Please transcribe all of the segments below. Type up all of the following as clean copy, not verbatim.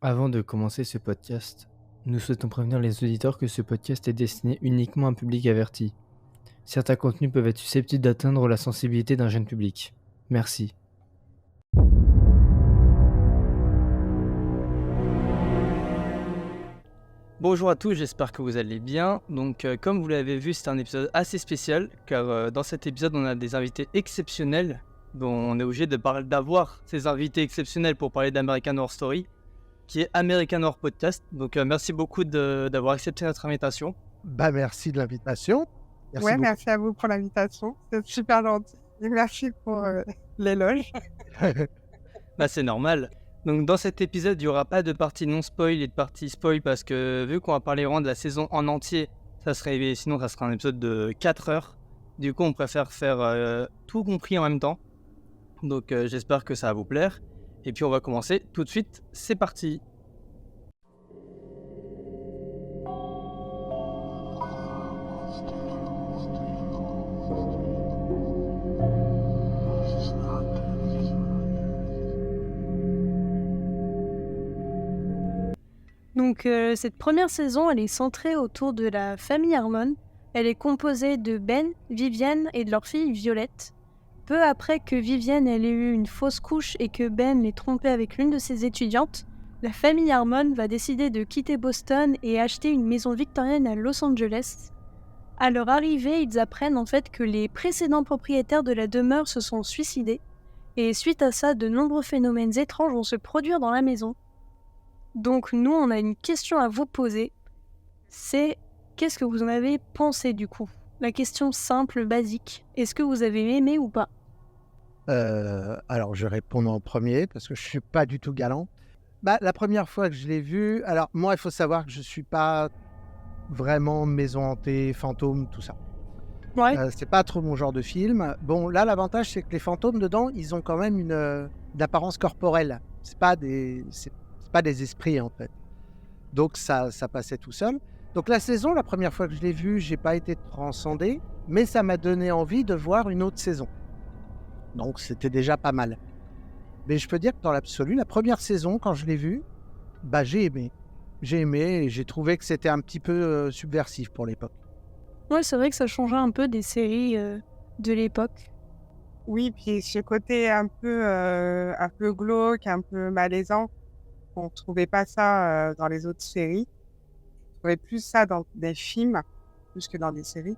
Avant de commencer ce podcast, nous souhaitons prévenir les auditeurs que ce podcast est destiné uniquement à un public averti. Certains contenus peuvent être susceptibles d'atteindre la sensibilité d'un jeune public. Merci. Bonjour à tous, j'espère que vous allez bien. Comme vous l'avez vu, c'est un épisode assez spécial car dans cet épisode, on a des invités exceptionnels dont on est obligé d'avoir ces invités exceptionnels pour parler d'American Horror Story, qui est American Horror Podcast. Merci beaucoup d'avoir accepté notre invitation. Merci de l'invitation. Merci Ouais, beaucoup. merci à vous pour l'invitation. C'est super gentil. Et merci pour l'éloge. C'est normal. Donc dans cet épisode, il n'y aura pas de partie non spoil et de partie spoil parce que vu qu'on va parler vraiment de la saison en entier, sinon ça sera un épisode de 4 heures. Du coup, on préfère faire tout compris en même temps. J'espère que ça va vous plaire. Et puis on va commencer tout de suite. C'est parti. Cette première saison, elle est centrée autour de la famille Harmon. Elle est composée de Ben, Vivienne et de leur fille Violette. Peu après que Vivienne ait eu une fausse couche et que Ben l'ait trompée avec l'une de ses étudiantes, la famille Harmon va décider de quitter Boston et acheter une maison victorienne à Los Angeles. À leur arrivée, ils apprennent en fait que les précédents propriétaires de la demeure se sont suicidés. Et suite à ça, de nombreux phénomènes étranges vont se produire dans la maison. Donc nous, on a une question à vous poser. C'est qu'est-ce que vous en avez pensé du coup ? La question simple, basique. Est-ce que vous avez aimé ou pas ? Alors, je vais répondre en premier parce que je ne suis pas du tout galant. La première fois que je l'ai vu, alors moi, il faut savoir que je ne suis pas vraiment maison hantée, fantôme, tout ça. Ouais. C'est pas trop mon genre de film. Bon, là, l'avantage, c'est que les fantômes dedans, ils ont quand même une apparence corporelle. C'est pas des esprits, en fait. Donc, ça passait tout seul. Donc, la saison, la première fois que je l'ai vue, j'ai pas été transcendé, mais ça m'a donné envie de voir une autre saison. Donc, c'était déjà pas mal. Mais je peux dire que dans l'absolu, la première saison, quand je l'ai vue, j'ai aimé. J'ai aimé et j'ai trouvé que c'était un petit peu subversif pour l'époque. Ouais, c'est vrai que ça changeait un peu des séries de l'époque. Oui, puis ce côté un peu glauque, un peu malaisant, on ne trouvait pas ça dans les autres séries. On trouvait plus ça dans des films, plus que dans des séries.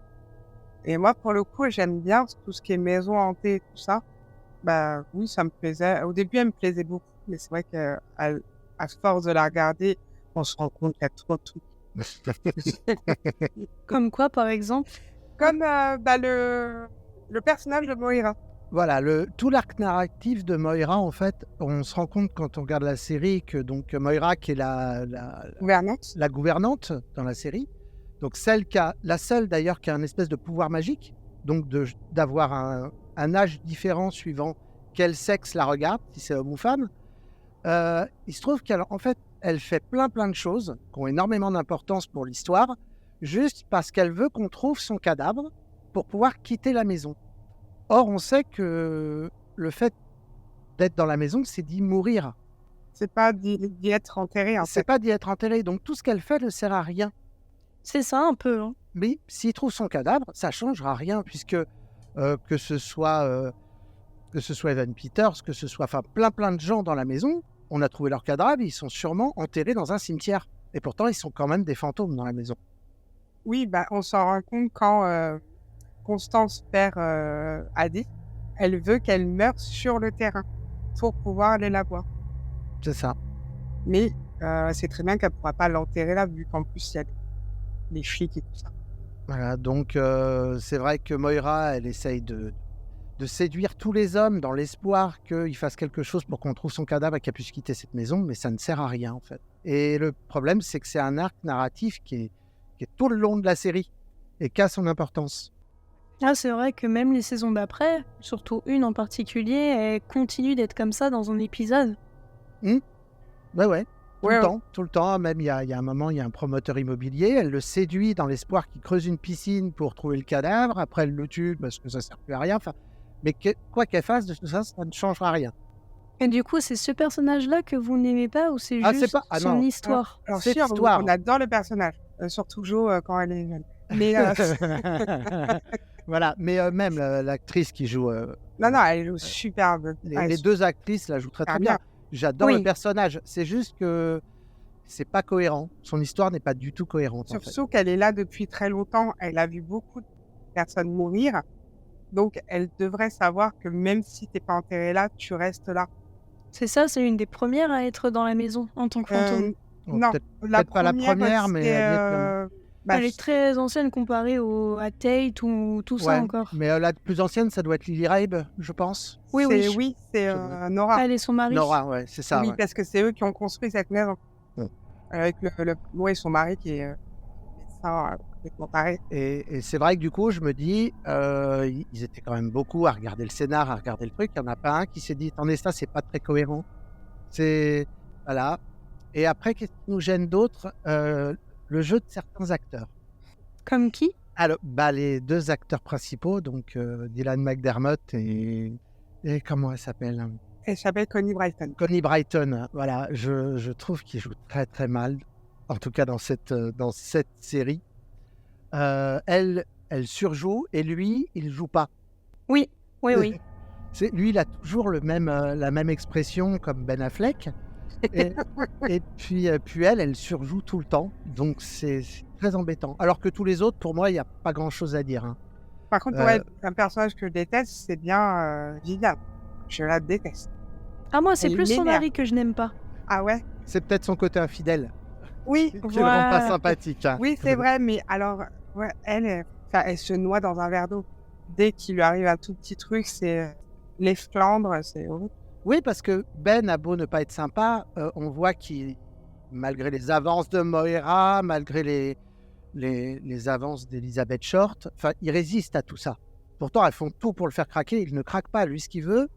Et moi, pour le coup, j'aime bien tout ce qui est maison hantée, tout ça. Oui, ça me plaisait. Au début, elle me plaisait beaucoup, mais c'est vrai qu'à force de la regarder, on se rend compte qu'il y a trop de trucs. Comme quoi, par exemple ? Comme le personnage de Moira. Voilà, tout l'arc narratif de Moira, en fait, on se rend compte quand on regarde la série que donc Moira, qui est la gouvernante dans la série, donc la seule d'ailleurs qui a un espèce de pouvoir magique, donc d'avoir un âge différent suivant quel sexe la regarde, si c'est homme ou femme. Il se trouve qu'en fait, elle fait plein de choses qui ont énormément d'importance pour l'histoire, juste parce qu'elle veut qu'on trouve son cadavre pour pouvoir quitter la maison. Or, on sait que le fait d'être dans la maison, c'est d'y mourir. C'est pas d'y être enterré, en fait. C'est pas d'y être enterré. Donc, tout ce qu'elle fait ne sert à rien. C'est ça, un peu. Hein. Mais s'il trouve son cadavre, ça changera rien, puisque que ce soit Evan Peters, que ce soit plein de gens dans la maison, on a trouvé leur cadavre, ils sont sûrement enterrés dans un cimetière. Et pourtant, ils sont quand même des fantômes dans la maison. Oui, on s'en rend compte quand Constance perd Adi. Elle veut qu'elle meure sur le terrain pour pouvoir aller la voir. C'est ça. Mais c'est très bien qu'elle ne pourra pas l'enterrer là, vu qu'en plus, il y a des flics et tout ça. Voilà, donc c'est vrai que Moira, elle essaye de séduire tous les hommes dans l'espoir qu'il fasse quelque chose pour qu'on trouve son cadavre et qu'elle puisse quitter cette maison, mais ça ne sert à rien en fait. Et le problème, c'est que c'est un arc narratif qui est tout le long de la série et qui a son importance. Ah, c'est vrai que même les saisons d'après, surtout une en particulier, elle continue d'être comme ça dans un épisode. Ouais. Tout le temps. Même il y a un moment, il y a un promoteur immobilier, elle le séduit dans l'espoir qu'il creuse une piscine pour trouver le cadavre. Après, elle le tue parce que ça ne sert plus à rien. Mais quoi qu'elle fasse, de tout ça, ça ne changera rien. Et du coup, c'est ce personnage-là que vous n'aimez pas ou c'est juste son histoire? Alors, c'est l'histoire. On adore le personnage, surtout Jo quand elle est jeune. Mais voilà, mais même l'actrice qui joue. Non, elle joue superbe. Les deux actrices la jouent très très bien. J'adore le personnage. C'est juste que c'est pas cohérent. Son histoire n'est pas du tout cohérente. Surtout qu'elle est là depuis très longtemps. Elle a vu beaucoup de personnes mourir. Donc, elle devrait savoir que même si t'es pas enterré là, tu restes là. C'est ça, c'est une des premières à être dans la maison en tant que fantôme. Non, peut-être pas la première, mais elle est très ancienne comparée à Tate ou tout ça encore. Mais la plus ancienne, ça doit être Lily Rabe, je pense. Oui, c'est Nora. Elle est son mari. Nora, ouais, c'est ça. Oui, parce que c'est eux qui ont construit cette maison. Avec son mari qui est médecin complètement taré. Et c'est vrai que du coup, je me dis, ils étaient quand même beaucoup à regarder le scénar, à regarder le truc. Il n'y en a pas un qui s'est dit, attendez, ça, c'est pas très cohérent. Voilà. Et après, qu'est-ce qui nous gêne d'autre? Le jeu de certains acteurs. Comme qui? Alors, les deux acteurs principaux, donc Dylan McDermott et comment elle s'appelle? Elle s'appelle Connie Bryton. Connie Bryton, voilà. Je trouve qu'il joue très très mal, en tout cas dans cette série. Elle surjoue et lui, il joue pas. Oui. Lui, il a toujours la même expression comme Ben Affleck. Et puis elle surjoue tout le temps. Donc c'est très embêtant. Alors que tous les autres, pour moi, il n'y a pas grand-chose à dire. Par contre, un personnage que je déteste, c'est bien Vivian. Je la déteste. Ah, moi, c'est plus son mari que je n'aime pas. Ah ouais? C'est peut-être son côté infidèle. Oui, qui le rend pas sympathique. Oui, c'est vrai, mais alors, elle se noie dans un verre d'eau. Dès qu'il lui arrive un tout petit truc, c'est les Flandres, c'est horrible. Oui, parce que Ben a beau ne pas être sympa, on voit qu'il, malgré les avances de Moira, malgré les avances d'Elizabeth Short, il résiste à tout ça. Pourtant, elles font tout pour le faire craquer. Il ne craque pas. Lui, ce qu'il veut,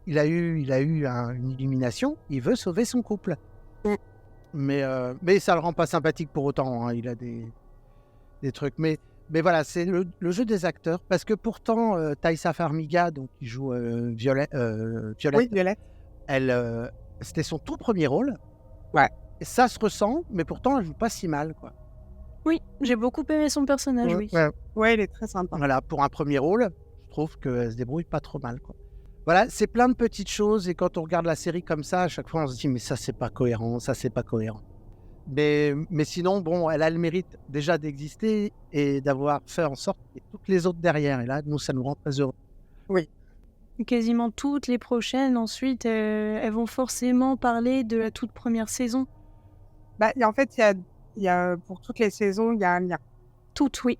il a eu une illumination. Il veut sauver son couple. Mais ça le rend pas sympathique pour autant. Il a des trucs. Mais voilà, c'est le jeu des acteurs. Parce que pourtant, Taissa Farmiga, donc, qui joue Violette. Oui, Violette. C'était son tout premier rôle. Ouais. Et ça se ressent, mais pourtant, elle joue pas si mal, quoi. Oui, j'ai beaucoup aimé son personnage, oui. Ouais, il est très sympa. Voilà, pour un premier rôle, je trouve qu'elle se débrouille pas trop mal, quoi. Voilà, c'est plein de petites choses. Et quand on regarde la série comme ça, à chaque fois, on se dit, mais ça, c'est pas cohérent, ça, c'est pas cohérent. Mais sinon, bon, elle a le mérite déjà d'exister et d'avoir fait en sorte qu'il y ait toutes les autres derrière. Et là, nous, ça nous rend très heureux. Oui. Quasiment toutes les prochaines, ensuite, elles vont forcément parler de la toute première saison. En fait, il y a pour toutes les saisons, il y a un lien. Toutes, oui.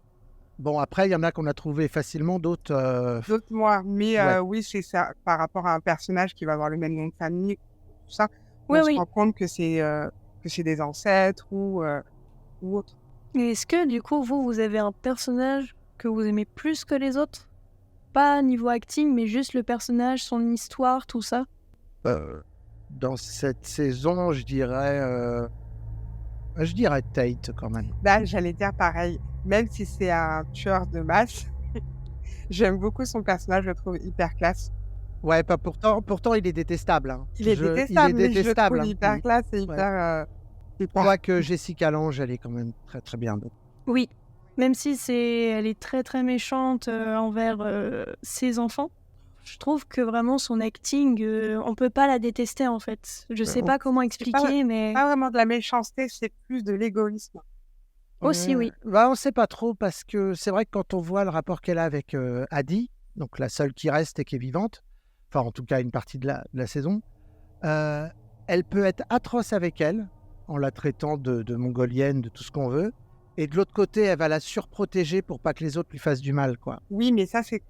Bon, après, il y en a qu'on a trouvé facilement, d'autres... D'autres, moi. Mais oui, c'est ça. Par rapport à un personnage qui va avoir le même nom de famille, tout ça, on se rend compte que c'est des ancêtres ou autre. Et est-ce que, du coup, vous avez un personnage que vous aimez plus que les autres? Pas niveau acting, mais juste le personnage, son histoire, tout ça? Dans cette saison, je dirais Tate, quand même. J'allais dire pareil. Même si c'est un tueur de masse, j'aime beaucoup son personnage, je le trouve hyper classe. Ouais, pourtant il est détestable. Hein. Il est détestable, mais je le trouve hyper classe et hyper... Je crois que Jessica Lange, elle est quand même très très bien. Oui, même si elle est très très méchante envers ses enfants, je trouve que vraiment son acting, on peut pas la détester en fait. Je sais pas comment expliquer, mais... Pas vraiment de la méchanceté, c'est plus de l'égoïsme. Aussi, oui. On sait pas trop parce que c'est vrai que quand on voit le rapport qu'elle a avec Addie, donc la seule qui reste et qui est vivante, enfin en tout cas une partie de la saison, elle peut être atroce avec elle, en la traitant de mongolienne, de tout ce qu'on veut, et de l'autre côté, elle va la surprotéger pour pas que les autres lui fassent du mal, quoi. Oui, mais ça, c'est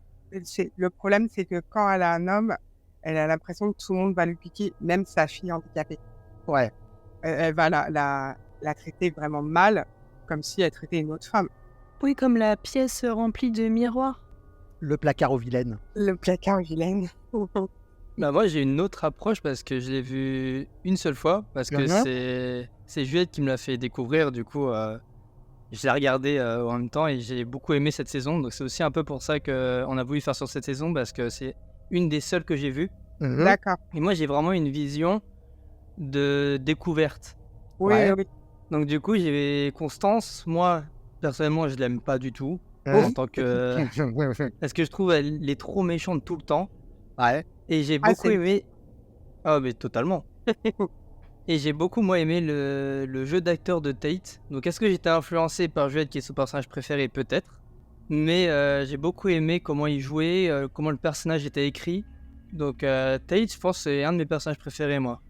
le problème, c'est que quand elle a un homme, elle a l'impression que tout le monde va lui piquer, même sa fille handicapée. Ouais. Elle va la traiter vraiment mal, comme si elle traitait une autre femme. Oui, comme la pièce remplie de miroirs. Le placard aux vilaines. Le placard aux vilaines. Moi, j'ai une autre approche parce que je l'ai vu une seule fois, parce que c'est Juliette qui me l'a fait découvrir, du coup, je l'ai regardé en même temps et j'ai beaucoup aimé cette saison, donc c'est aussi un peu pour ça qu'on a voulu faire sur cette saison, parce que c'est une des seules que j'ai vues, D'accord. Et moi, j'ai vraiment une vision de découverte. Oui, Ouais. oui. Donc du coup, j'ai Constance, moi, personnellement, je l'aime pas du tout. Hein En tant que... Parce que je trouve elle est trop méchante tout le temps. Ouais. Et j'ai Ah, beaucoup c'est aimé... Ah, mais totalement. Et j'ai beaucoup, moi, aimé le jeu d'acteur de Tate. Donc est-ce que j'étais influencé par Juliette, qui est son personnage préféré? Peut-être. Mais j'ai beaucoup aimé comment il jouait, comment le personnage était écrit. Donc Tate, je pense, c'est un de mes personnages préférés, moi.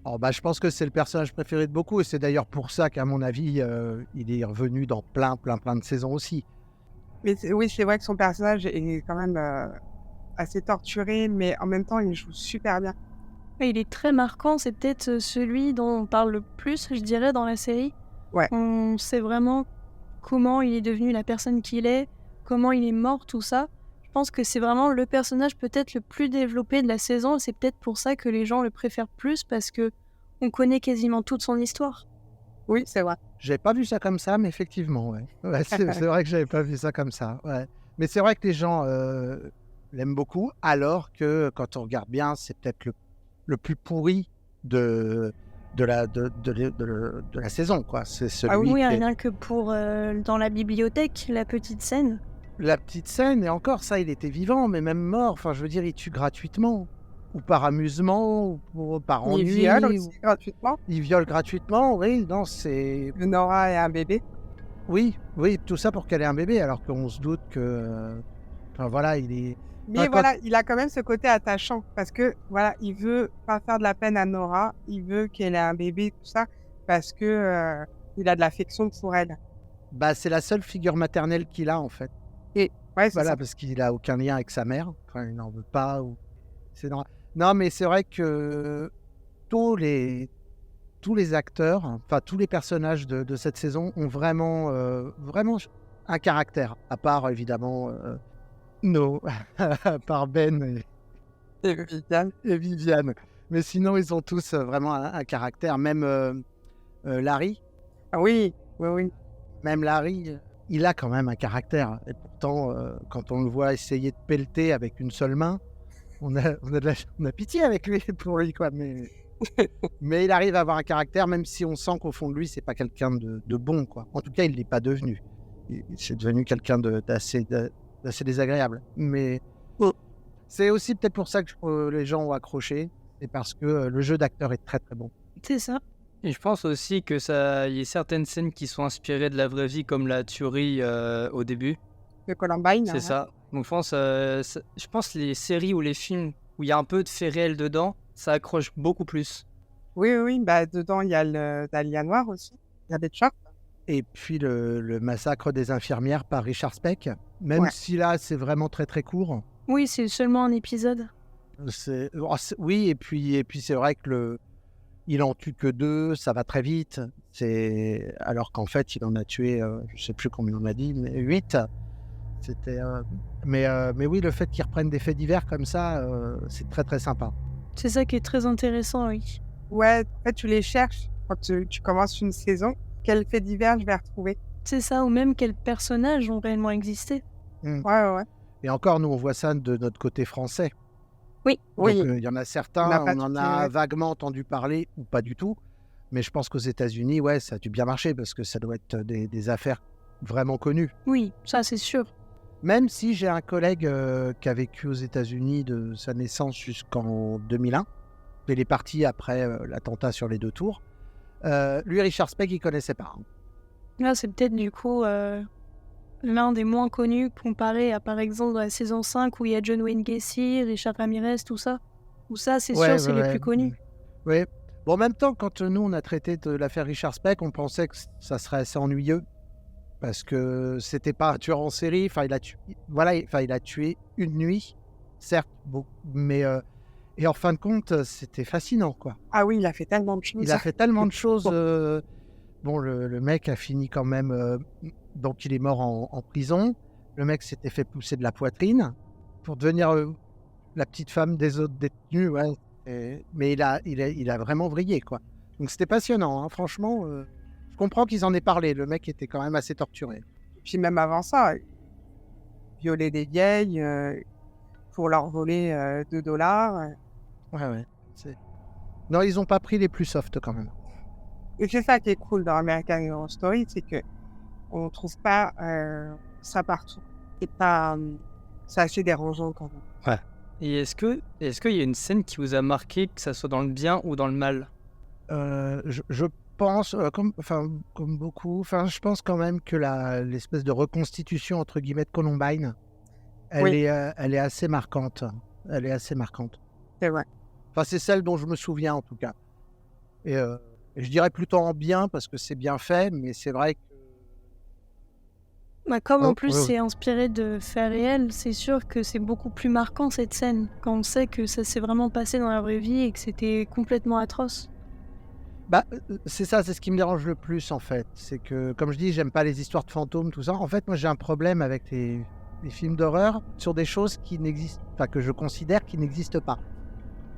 Alors, je pense que c'est le personnage préféré de beaucoup et c'est d'ailleurs pour ça qu'à mon avis, il est revenu dans plein de saisons aussi. Mais oui, c'est vrai que son personnage est quand même assez torturé, mais en même temps, il joue super bien. Et il est très marquant, c'est peut-être celui dont on parle le plus, je dirais, dans la série. Ouais. On sait vraiment comment il est devenu la personne qu'il est, comment il est mort, tout ça. Je pense que c'est vraiment le personnage peut-être le plus développé de la saison, et c'est peut-être pour ça que les gens le préfèrent plus, parce que on connaît quasiment toute son histoire. Oui, c'est vrai. J'avais pas vu ça comme ça, mais effectivement, ouais. Ouais, c'est vrai que j'avais pas vu ça comme ça, ouais. Mais c'est vrai que les gens l'aiment beaucoup, alors que quand on regarde bien, c'est peut-être le plus pourri de la saison, quoi. C'est celui Oui, qui est... rien que pour dans la bibliothèque, la petite scène. La petite scène, et encore ça, il était vivant, mais même mort. Enfin, je veux dire, il tue gratuitement, ou par amusement, ou par ennui. Il viole aussi gratuitement. Il viole gratuitement, oui, non, c'est... Nora et un bébé. Oui, tout ça pour qu'elle ait un bébé, alors qu'on se doute que... Enfin, voilà, il est... Mais Enfin, voilà, il a quand même ce côté attachant parce que voilà, il veut pas faire de la peine à Nora, il veut qu'elle ait un bébé, tout ça, parce que il a de l'affection pour elle. c'est la seule figure maternelle qu'il a, en fait. Et ouais, c'est Voilà, ça. parce qu'il a aucun lien avec sa mère. Enfin, il n'en veut pas. C'est normal. Non, mais c'est vrai que tous les acteurs, enfin tous les personnages de cette saison ont vraiment un caractère. À part évidemment à part Ben Et Viviane. et Viviane. Mais sinon, ils ont tous vraiment un caractère. Même Larry. Ah oui, oui, oui. Même Larry, il a quand même un caractère. Et pourtant, quand on le voit essayer de pelleter avec une seule main, on a pitié avec lui, pour lui, quoi. Mais il arrive à avoir un caractère, même si on sent qu'au fond de lui, c'est pas quelqu'un de bon, quoi. En tout cas, il l'est pas devenu. C'est devenu quelqu'un d'assez désagréable. Mais c'est aussi peut-être pour ça que les gens ont accroché. C'est parce que le jeu d'acteur est très, très bon. C'est ça. Et je pense aussi que il y a certaines scènes qui sont inspirées de la vraie vie, comme la tuerie au début. De Columbine. C'est ça. Donc je pense les séries ou les films où il y a un peu de faits réels dedans, ça accroche beaucoup plus. Oui, oui, dedans, il y a le Dahlia Noir aussi. Il y a des chocs. Et puis le massacre des infirmières par Richard Speck, même si là, c'est vraiment très, très court. Oui, c'est seulement un épisode. Oui, et puis c'est vrai que il en tue que 2, ça va très vite. Alors qu'en fait, il en a tué, je sais plus combien on a dit, mais 8. C'était, mais oui, le fait qu'ils reprennent des faits divers comme ça, c'est très, très sympa. C'est ça qui est très intéressant, oui. Ouais, en fait, tu les cherches quand tu commences une saison. Quel fait divers je vais retrouver? C'est ça, ou même quels personnages ont réellement existé. Ouais. Et encore, nous, on voit ça de notre côté français. Oui. Donc, il y en a certains, on en a ouais. vaguement entendu parler, ou pas du tout. Mais je pense qu'aux États-Unis, ouais, ça a dû bien marcher, parce que ça doit être des affaires vraiment connues. Oui, ça c'est sûr. Même si j'ai un collègue qui a vécu aux États-Unis de sa naissance jusqu'en 2001. Il est parti après l'attentat sur les 2 tours. Lui, Richard Speck, il connaissait pas. Là, c'est peut-être du coup l'un des moins connus comparé à, par exemple, dans la saison 5 où il y a John Wayne Gacy, Richard Ramirez, tout ça. Où ça, c'est sûr, c'est les plus connus. Oui. Bon, en même temps, quand nous, on a traité de l'affaire Richard Speck, on pensait que ça serait assez ennuyeux. Parce que c'était pas un tueur en série. Enfin, il a tué une nuit, certes, mais... Et en fin de compte, c'était fascinant, quoi. Ah oui, il a fait tellement de choses. Il a fait tellement de choses. Bon, le mec a fini quand même... donc, il est mort en prison. Le mec s'était fait pousser de la poitrine pour devenir la petite femme des autres détenus. Ouais. Mais il a vraiment vrillé, quoi. Donc, c'était passionnant, hein. Franchement, je comprends qu'ils en aient parlé. Le mec était quand même assez torturé. Puis même avant ça, violer des vieilles pour leur voler $2. Ouais. Non, ils ont pas pris les plus soft quand même. Et c'est ça qui est cool dans American Horror Story, c'est que on trouve pas ça partout. C'est pas, c'est assez dérangeant quand même. Ouais. Et est-ce qu'il y a une scène qui vous a marqué, que ça soit dans le bien ou dans le mal? Je pense, comme beaucoup, je pense quand même que l'espèce de reconstitution entre guillemets de Columbine, elle est assez marquante. Elle est assez marquante. C'est vrai. Enfin, c'est celle dont je me souviens en tout cas. Et je dirais plutôt en bien parce que c'est bien fait, mais c'est vrai que. Comme en plus c'est inspiré de faits réels, c'est sûr que c'est beaucoup plus marquant cette scène, quand on sait que ça s'est vraiment passé dans la vraie vie et que c'était complètement atroce. C'est ça, c'est ce qui me dérange le plus en fait. C'est que, comme je dis, j'aime pas les histoires de fantômes, tout ça. En fait, moi j'ai un problème avec les films d'horreur sur des choses qui n'existent, que je considère qui n'existent pas.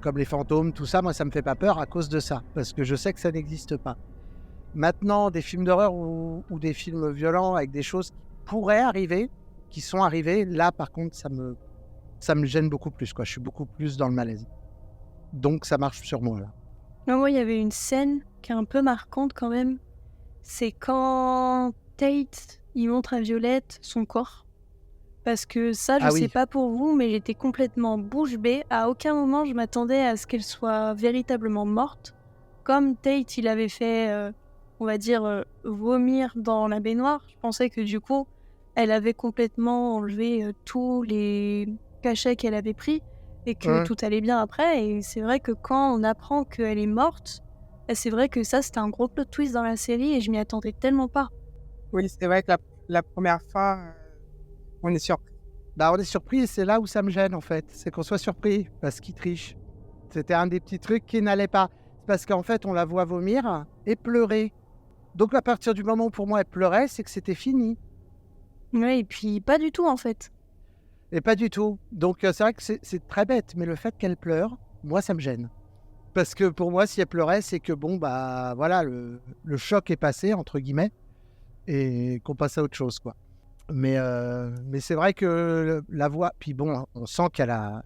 Comme les fantômes, tout ça, moi ça me fait pas peur à cause de ça, parce que je sais que ça n'existe pas. Maintenant, des films d'horreur ou des films violents avec des choses qui pourraient arriver, qui sont arrivées, là par contre ça me gêne beaucoup plus, quoi. Je suis beaucoup plus dans le malaise. Donc ça marche sur moi là. Moi, il y avait une scène qui est un peu marquante quand même. C'est quand Tate, il montre à Violette son corps. Parce que ça, je sais pas pour vous, mais j'étais complètement bouche bée. À aucun moment, je m'attendais à ce qu'elle soit véritablement morte. Comme Tate, il avait fait, on va dire, vomir dans la baignoire. Je pensais que du coup, elle avait complètement enlevé tous les cachets qu'elle avait pris. Et que tout allait bien après. Et c'est vrai que quand on apprend qu'elle est morte, c'est vrai que ça, c'était un gros plot twist dans la série et je m'y attendais tellement pas. Oui, c'est vrai que la première fois, on est surpris. On est surpris et c'est là où ça me gêne en fait. C'est qu'on soit surpris parce qu'il triche. C'était un des petits trucs qui n'allait pas. Parce qu'en fait, on la voit vomir et pleurer. Donc à partir du moment où pour moi elle pleurait, c'est que c'était fini. Ouais, et puis pas du tout en fait. Et pas du tout. Donc c'est vrai que c'est très bête, mais le fait qu'elle pleure, moi ça me gêne. Parce que pour moi, si elle pleurait, c'est que voilà, le choc est passé, entre guillemets, et qu'on passe à autre chose, quoi. Mais c'est vrai que la voix, puis bon, on sent qu'elle a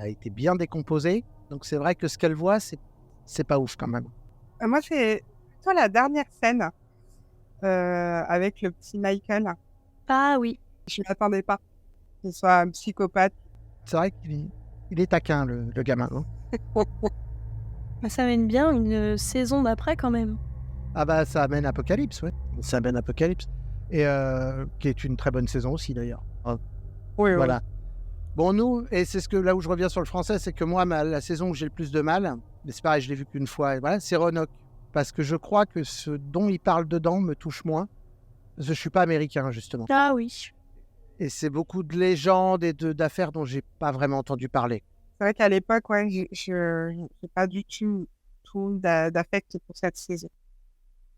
été bien décomposée, donc c'est vrai que ce qu'elle voit, c'est pas ouf quand même. Moi, c'est plutôt la dernière scène avec le petit Michael. Ah oui. Je ne m'attendais pas qu'il soit un psychopathe. C'est vrai qu'il est taquin, le gamin. Hein. Ça mène bien une saison d'après quand même. Ah ça amène Apocalypse, ouais. Ça amène Apocalypse. Et qui est une très bonne saison aussi d'ailleurs. Oui, voilà. Bon, nous, et c'est là où je reviens sur le français, c'est que moi, la saison où j'ai le plus de mal, mais c'est pareil, je l'ai vu qu'une fois, et voilà, c'est Roanoke. Parce que je crois que ce dont il parle dedans me touche moins. Parce que je suis pas américain, justement. Ah oui. Et c'est beaucoup de légendes et d'affaires dont j'ai pas vraiment entendu parler. C'est vrai qu'à l'époque, je n'ai pas du tout d'affect pour cette saison.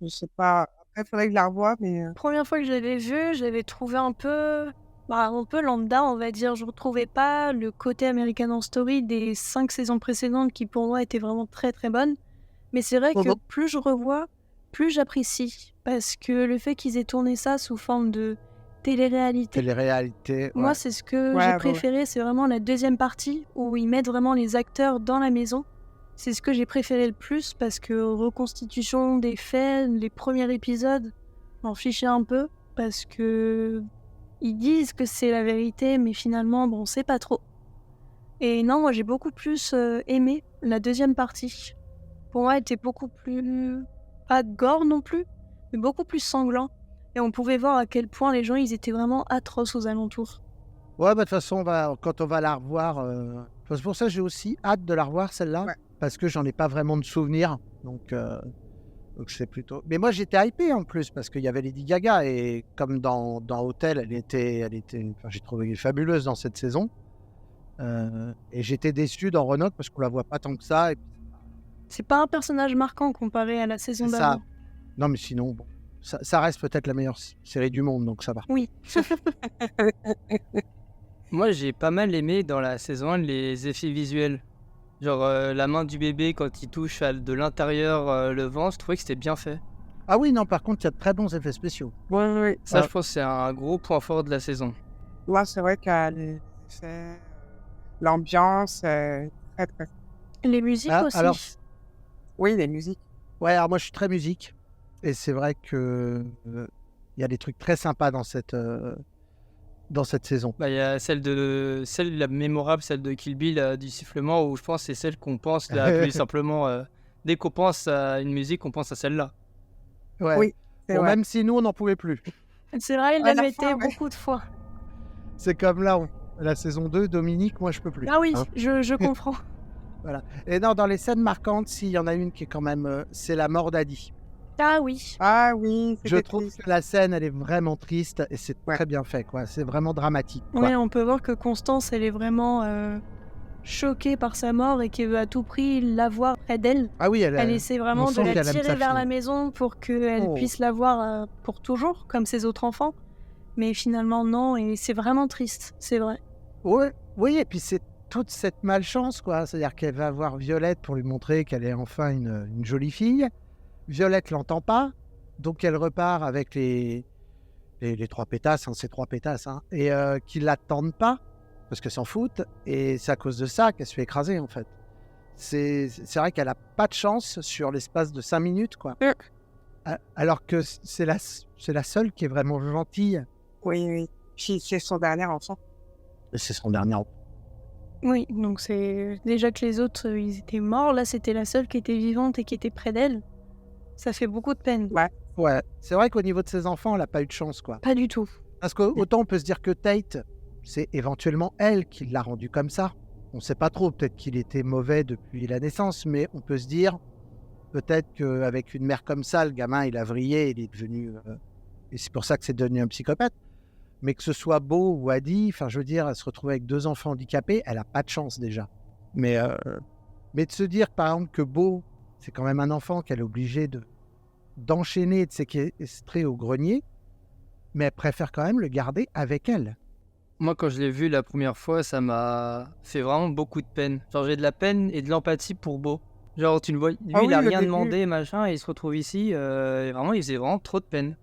Je sais pas. Après, il faudrait que je la revoie, mais... Première fois que je l'avais vue, j'avais trouvé un peu lambda, on va dire. Je retrouvais pas le côté American Horror Story des 5 saisons précédentes qui, pour moi, étaient vraiment très très bonnes. Mais c'est vrai que plus je revois, plus j'apprécie. Parce que le fait qu'ils aient tourné ça sous forme de télé-réalité. Ouais. Moi, c'est ce que j'ai préféré. C'est vraiment la deuxième partie où ils mettent vraiment les acteurs dans la maison. C'est ce que j'ai préféré le plus parce que reconstitution des faits, les premiers épisodes, m'en fichais un peu parce que ils disent que c'est la vérité, mais finalement, on sait pas trop. Et non, moi, j'ai beaucoup plus aimé la deuxième partie. Pour moi, elle était beaucoup plus... pas gore non plus, mais beaucoup plus sanglant. Et on pouvait voir à quel point les gens, ils étaient vraiment atroces aux alentours. Ouais, de toute façon, quand on va la revoir... C'est pour ça que j'ai aussi hâte de la revoir, celle-là. Ouais. Parce que j'en ai pas vraiment de souvenirs. Donc c'est plutôt... Mais moi, j'étais hypé en plus, parce qu'il y avait Lady Gaga. Et comme dans Hotel, elle était... j'ai trouvé fabuleuse dans cette saison. Et j'étais déçu dans Roanoke, parce qu'on la voit pas tant que ça. Et... C'est pas un personnage marquant comparé à la saison d'avant. Non, mais sinon, ça reste peut-être la meilleure série du monde, donc ça va. Oui. Moi, j'ai pas mal aimé dans la saison 1 les effets visuels. Genre la main du bébé quand il touche de l'intérieur le vent, je trouvais que c'était bien fait. Ah oui, non, par contre, il y a de très bons effets spéciaux. Oui. Ça, je pense que c'est un gros point fort de la saison. Moi, c'est vrai que l'ambiance, Très, très. Les musiques aussi. Alors, Oui, les musiques. ouais, alors moi je suis très musique. Et c'est vrai que il y a des trucs très sympas dans cette saison. Bah, il y a celle la mémorable, celle de Kill Bill, du sifflement, où je pense que c'est celle qu'on pense la plus simplement. Dès qu'on pense à une musique, on pense à celle-là. Ouais. Oui, c'est Bon, vrai. même si nous, on n'en pouvait plus. C'est vrai, il Ouais, la la mettait fin, ouais. beaucoup de fois. C'est comme là, la saison 2, Dominique, moi je peux plus. Ah oui, Hein. je comprends. Voilà. Et non, dans les scènes marquantes, s'il y en a une qui est quand même, c'est la mort d'Adi. Ah oui. Ah oui, Je c'était trouve triste. que la scène, elle est vraiment triste et c'est Ouais. très bien fait, quoi. C'est vraiment dramatique, quoi. Ouais, on peut voir que Constance, elle est vraiment choquée par sa mort et qu'elle veut à tout prix l'avoir près d'elle. Ah oui, Elle essaie vraiment de sent la qu'elle aime tirer sa vers fille. la maison pour qu'elle Oh. puisse l'avoir pour toujours, comme ses autres enfants. Mais finalement, non, et c'est vraiment triste, c'est vrai. Ouais, oui, et puis c'est toute cette malchance, quoi. C'est-à-dire qu'elle va voir Violette pour lui montrer qu'elle est enfin une jolie fille. Violette l'entend pas, donc elle repart avec les 3 pétasses, ces 3 pétasses, et qui l'attendent pas, parce qu'elles s'en foutent, et c'est à cause de ça qu'elle se fait écraser, en fait. C'est vrai qu'elle a pas de chance sur l'espace de 5 minutes, quoi. Alors que c'est la seule qui est vraiment gentille. Oui, oui. Puis c'est son dernier enfant. Et c'est son dernier enfant. Oui, donc c'est déjà que les autres, ils étaient morts. Là, c'était la seule qui était vivante et qui était près d'elle. Ça fait beaucoup de peine. Ouais, c'est vrai qu'au niveau de ses enfants, elle a pas eu de chance, quoi. Pas du tout. Parce qu'autant on peut se dire que Tate, c'est éventuellement elle qui l'a rendu comme ça. On sait pas trop, peut-être qu'il était mauvais depuis la naissance, mais on peut se dire, peut-être qu'avec une mère comme ça, le gamin, il a vrillé, il est devenu... et c'est pour ça que c'est devenu un psychopathe. Mais que ce soit Beau ou Adi, enfin, je veux dire, elle se retrouve avec 2 enfants handicapés, elle a pas de chance déjà. Mais de se dire, par exemple, que Beau, c'est quand même un enfant qu'elle est obligée d'enchaîner et de séquestrer au grenier, mais elle préfère quand même le garder avec elle. Moi, quand je l'ai vu la première fois, ça m'a fait vraiment beaucoup de peine. Genre, j'ai de la peine et de l'empathie pour Beau. Genre, tu le vois, lui, Ah il oui, a au rien début. demandé, machin, et il se retrouve ici. Et vraiment, il faisait vraiment trop de peine.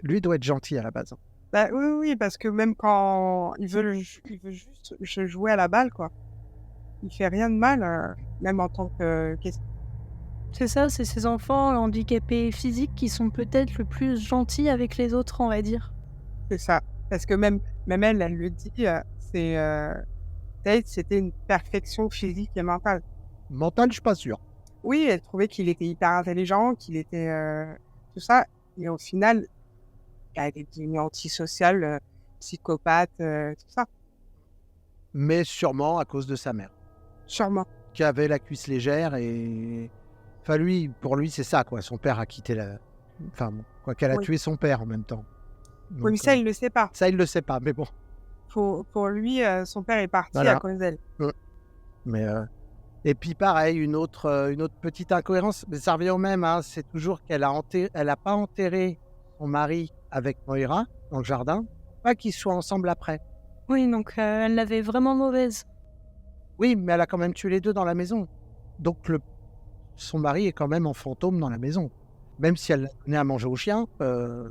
Lui doit être gentil à la base. Bah, oui, oui, parce que même quand il veut juste jouer à la balle, quoi. Il fait rien de mal, même en tant que... C'est ça, c'est ces enfants handicapés physiques qui sont peut-être le plus gentils avec les autres, on va dire. C'est ça. Parce que même elle le dit, Tate, c'était une perfection physique et mentale. Mental, je suis pas sûr. Oui, elle trouvait qu'il était hyper intelligent, qu'il était tout ça. Et au final, elle est devenue antisociale, psychopathe, tout ça. Mais sûrement à cause de sa mère, Sûrement. qui avait la cuisse légère et... Enfin, pour lui, c'est ça, quoi. Son père a quitté la... Enfin, bon, quoi qu'elle a Oui. tué son père en même temps. Donc, Oui, mais ça, il le sait pas. ça, il le sait pas, mais bon. Pour lui, son père est parti Voilà. à cause d'elle. Mais et puis pareil, une autre petite incohérence, mais ça revient au même, c'est toujours qu'elle a pas enterré son mari avec Moira dans le jardin, pas qu'ils soient ensemble après. Oui, donc elle l'avait vraiment mauvaise. Oui, mais elle a quand même tué les 2 dans la maison. Donc son mari est quand même en fantôme dans la maison. Même si elle l'a donné à manger au chien,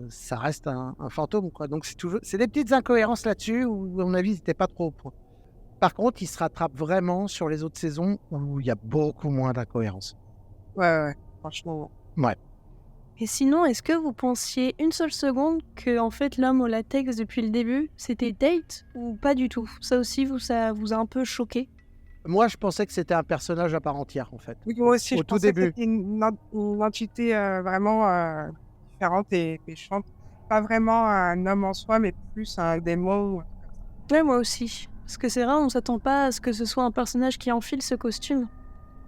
ça reste un fantôme, quoi. Donc c'est des petites incohérences là-dessus où, à mon avis, ils n'étaient pas trop au point. Par contre, il se rattrape vraiment sur les autres saisons où il y a beaucoup moins d'incohérences. Ouais, franchement. Et sinon, est-ce que vous pensiez une seule seconde que en fait l'homme au latex depuis le début, c'était Tate ou pas du tout? Ça aussi, ça vous a un peu choqué? Moi, je pensais que c'était un personnage à part entière, en fait. Oui, moi aussi, Au je tout pensais que début. c'était une entité vraiment différente et méchante. Pas vraiment un homme en soi, mais plus un démon. Ouais, moi aussi. Parce que c'est vrai, on s'attend pas à ce que ce soit un personnage qui enfile ce costume.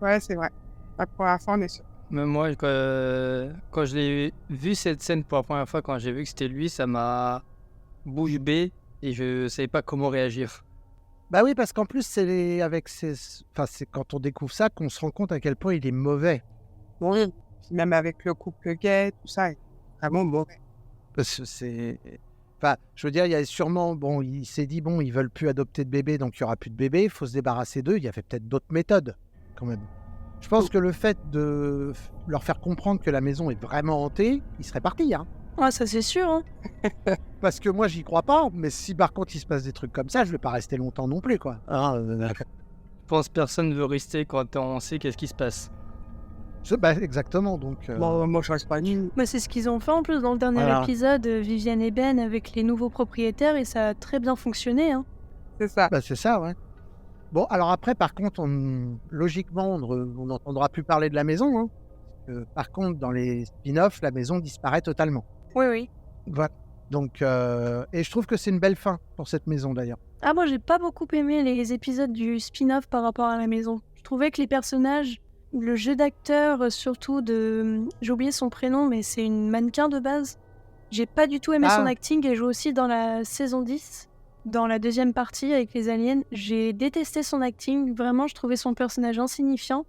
Ouais, c'est vrai. La première fois, on est sûr. Même moi, quand je l'ai vu cette scène pour la première fois, quand j'ai vu que c'était lui, ça m'a bouche bée et je savais pas comment réagir. Bah oui, parce qu'en plus, c'est quand on découvre ça qu'on se rend compte à quel point il est mauvais. Oui. Puis même avec le couple gay, tout ça, il est vraiment mauvais. Parce que Enfin, je veux dire, il y a sûrement... Bon, il s'est dit, bon, ils veulent plus adopter de bébés, donc il y aura plus de bébés, il faut se débarrasser d'eux. Il y avait peut-être d'autres méthodes, quand même. Je pense que le fait de leur faire comprendre que la maison est vraiment hantée, ils seraient partis, Ah, ça c'est sûr, hein. Parce que moi, j'y crois pas, mais si par contre il se passe des trucs comme ça, je vais pas rester longtemps non plus, quoi. pense personne ne veut rester quand on sait qu'est-ce qui se passe. Exactement, donc... Moi, je reste pas nul. C'est ce qu'ils ont fait en plus dans le dernier épisode, Vivienne et Ben, avec les nouveaux propriétaires, et ça a très bien fonctionné. Hein. C'est ça. C'est ça, ouais. Bon, alors après, par contre, logiquement, on n'entendra plus parler de la maison. Hein. Par contre, dans les spin-offs, la maison disparaît totalement. Oui. Voilà. Donc, et je trouve que c'est une belle fin pour cette maison, d'ailleurs. Ah, moi, j'ai pas beaucoup aimé les épisodes du spin-off par rapport à la maison. Je trouvais que les personnages, le jeu d'acteur, surtout j'ai oublié son prénom, mais c'est une mannequin de base. J'ai pas du tout aimé son acting. Elle joue aussi dans la saison 10, dans la deuxième partie avec les aliens. J'ai détesté son acting. Vraiment, je trouvais son personnage insignifiant.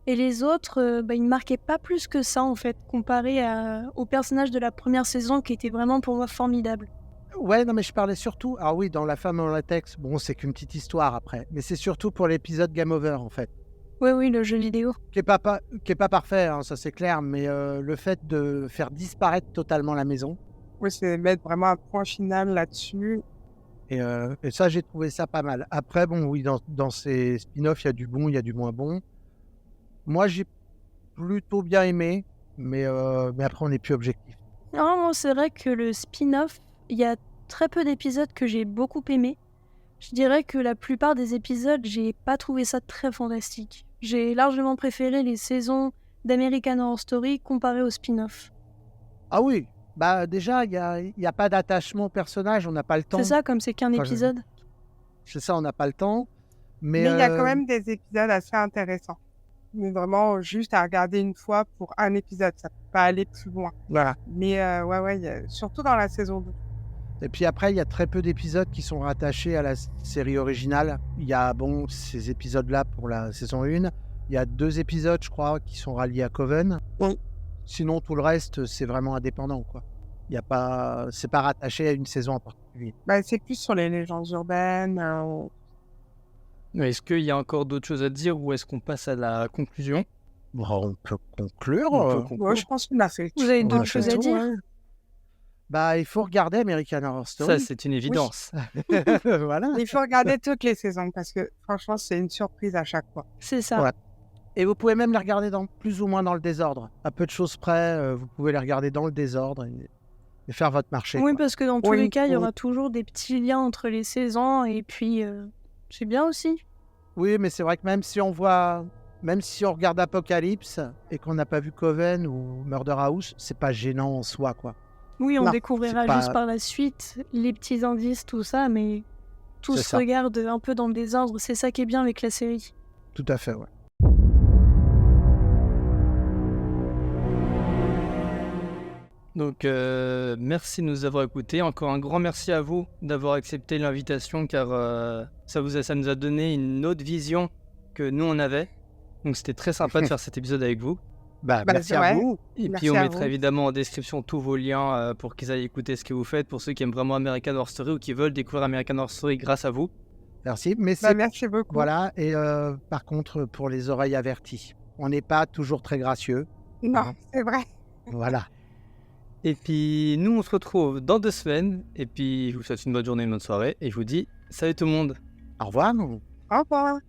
Et les autres, ils ne marquaient pas plus que ça, en fait, comparé au personnage de la première saison qui était vraiment pour moi formidable. Ouais, non, mais je parlais surtout... Alors oui, dans La Femme en latex, bon, c'est qu'une petite histoire après. Mais c'est surtout pour l'épisode Game Over, en fait. Oui, le jeu vidéo. Qui est pas parfait, hein, ça c'est clair, mais le fait de faire disparaître totalement la maison. Oui, c'est mettre vraiment un point final là-dessus. Et ça, j'ai trouvé ça pas mal. Après, bon, oui, dans ces spin-offs, il y a du bon, il y a du moins bon. Moi, j'ai plutôt bien aimé, mais après, on n'est plus objectif. Non, c'est vrai que le spin-off, il y a très peu d'épisodes que j'ai beaucoup aimés. Je dirais que la plupart des épisodes, j'ai pas trouvé ça très fantastique. J'ai largement préféré les saisons d'American Horror Story comparées au spin-off. Ah oui, déjà, il y a pas d'attachement au personnage, on n'a pas le temps. C'est ça, comme c'est qu'un épisode. C'est ça, on n'a pas le temps. Mais il y a quand même des épisodes assez intéressants. Mais vraiment, juste à regarder une fois pour un épisode, ça peut pas aller plus loin. Voilà. Mais surtout dans la saison 2. Et puis après, il y a très peu d'épisodes qui sont rattachés à la série originale. Il y a ces épisodes-là pour la saison 1. Il y a 2 épisodes, je crois, qui sont ralliés à Coven. Oui. Sinon, tout le reste, c'est vraiment indépendant, quoi. C'est pas rattaché à une saison en particulier. C'est plus sur les légendes urbaines. Est-ce qu'il y a encore d'autres choses à dire ou est-ce qu'on passe à la conclusion ? Bon, on peut conclure. Ouais, je pense qu'on a fait. Vous avez d'autres choses à dire ? Il faut regarder American Horror Story. Ça, c'est une évidence. Oui. Voilà. Il faut regarder toutes les saisons parce que franchement, c'est une surprise à chaque fois. C'est ça. Ouais. Et vous pouvez même les regarder plus ou moins dans le désordre. À peu de choses près, vous pouvez les regarder dans le désordre et faire votre marché. Oui, quoi. parce que dans tous les cas, il y aura toujours des petits liens entre les saisons et puis c'est bien aussi. Oui, mais c'est vrai que même si on regarde Apocalypse et qu'on n'a pas vu Coven ou Murder House, c'est pas gênant en soi, quoi. Oui, on découvrira juste par la suite les petits indices, tout ça, mais tout se regarde un peu dans le désordre. C'est ça qui est bien avec la série. Tout à fait, ouais. Donc, merci de nous avoir écoutés. Encore un grand merci à vous d'avoir accepté l'invitation, car ça nous a donné une autre vision que nous, on avait. Donc, c'était très sympa de faire cet épisode avec vous. Merci à vous. Et puis, on mettra évidemment en description tous vos liens pour qu'ils aillent écouter ce que vous faites, pour ceux qui aiment vraiment American Horror Story ou qui veulent découvrir American Horror Story grâce à vous. Merci. Mais merci beaucoup. Voilà. Et par contre, pour les oreilles averties, on n'est pas toujours très gracieux. Non, c'est vrai. Voilà. Et puis, nous, on se retrouve dans 2 semaines. Et puis, je vous souhaite une bonne journée, une bonne soirée. Et je vous dis salut tout le monde. Au revoir. Au revoir.